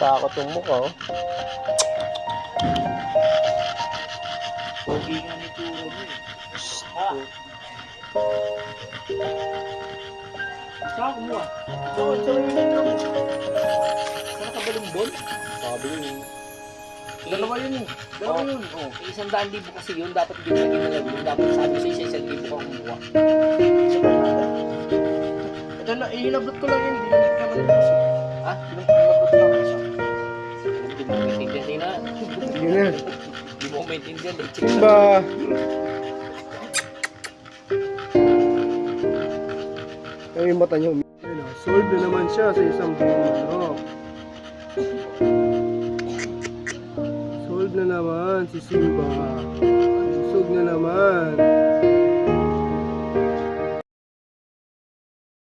takot yung mukha, oh. Pogi nga ni Tura mo eh. Saan kumuha? Saan yung nilong? Saan ka balumbol? Sabi yun. Dalawa yun eh. Dalawa Oh. yun. Oh. 100,000 kasi yun. Dapat hindi mo naging nalagyan yun. Dapat sabi sa'yo 1,000 ka kumuha. Ito na, inabot ko lang yun. Hindi naman tapos. Ha? Inabot lang isa. Hindi mo maintindihan din na. Yun na. Hindi mo maintindihan. Check Ba? Ay, yung mata niya ayun, oh. Solved na naman siya sa isang buong manok. Solved na naman si Simba. Busog na naman.